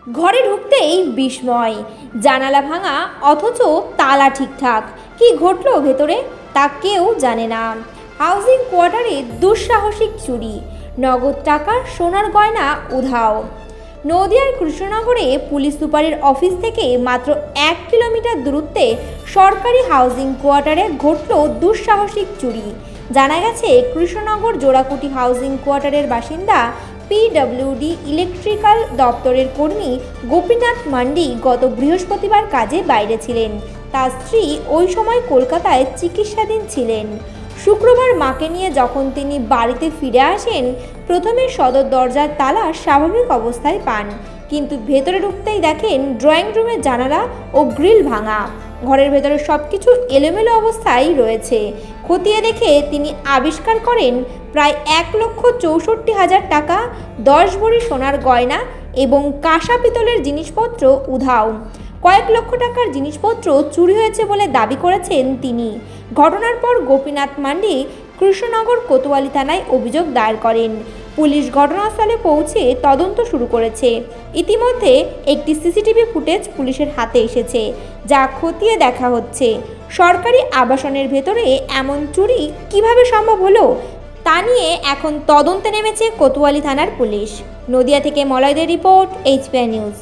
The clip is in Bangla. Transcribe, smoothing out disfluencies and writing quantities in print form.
ঘরে ঢুকতেই বিস্ময়, জানালা ভাঙা অথচ তালা ঠিকঠাক। কি ঘটলো ভেতরে তা কেউ জানে না। হাউজিং কোয়ার্টারে দুঃসাহসিক চুরি, নগদ টাকা সোনার গয়না উধাও। নদিয়ার কৃষ্ণনগরে পুলিশ সুপারের অফিস থেকে মাত্র 1 কিলোমিটার দূরত্বে সরকারি হাউজিং কোয়ার্টারে ঘটল দুঃসাহসিক চুরি। জানা গেছে, কৃষ্ণনগর জোড়াকুটি হাউজিং কোয়ার্টারের বাসিন্দা পিডব্লিউডি ইলেকট্রিক্যাল দপ্তরের কর্মী গোপীনাথ মান্ডি গত বৃহস্পতিবার কাজে বাইরে ছিলেন। তার স্ত্রী ওই সময় কলকাতায় চিকিৎসাধীন ছিলেন। শুক্রবার মাকে নিয়ে যখন তিনি বাড়িতে ফিরে আসেন, প্রথমে সদর দরজার তালা স্বাভাবিক অবস্থায় পান, কিন্তু ভেতরে ঢুকতেই দেখেন ড্রয়িং রুমের জানালা ও গ্রিল ভাঙা। ঘরের ভেতরে সবকিছু এলোমেলো অবস্থায় রয়েছে। খতিয়ে দেখে তিনি আবিষ্কার করেন প্রায় 1,64,000 টাকা, 10 ভরি সোনার গয়না এবং কাঁসা পিতলের জিনিসপত্র উধাও। কয়েক লক্ষ টাকার জিনিসপত্র চুরি হয়েছে বলে দাবি করেছেন তিনি। ঘটনার পর গোপীনাথ মান্ডি কৃষ্ণনগর কোতোয়ালি থানায় অভিযোগ দায়ের করেন। পুলিশ ঘটনাস্থলে পৌঁছে তদন্ত শুরু করেছে। ইতিমধ্যে একটি সিসিটিভি ফুটেজ পুলিশের হাতে এসেছে, যা খতিয়ে দেখা হচ্ছে। সরকারি আবাসনের ভেতরে এমন চুরি কিভাবে সম্ভব হলো তা নিয়ে এখন তদন্তে নেমেছে কোতোয়ালি থানার পুলিশ। নদিয়া থেকে মলয়দের রিপোর্ট, HPI নিউজ।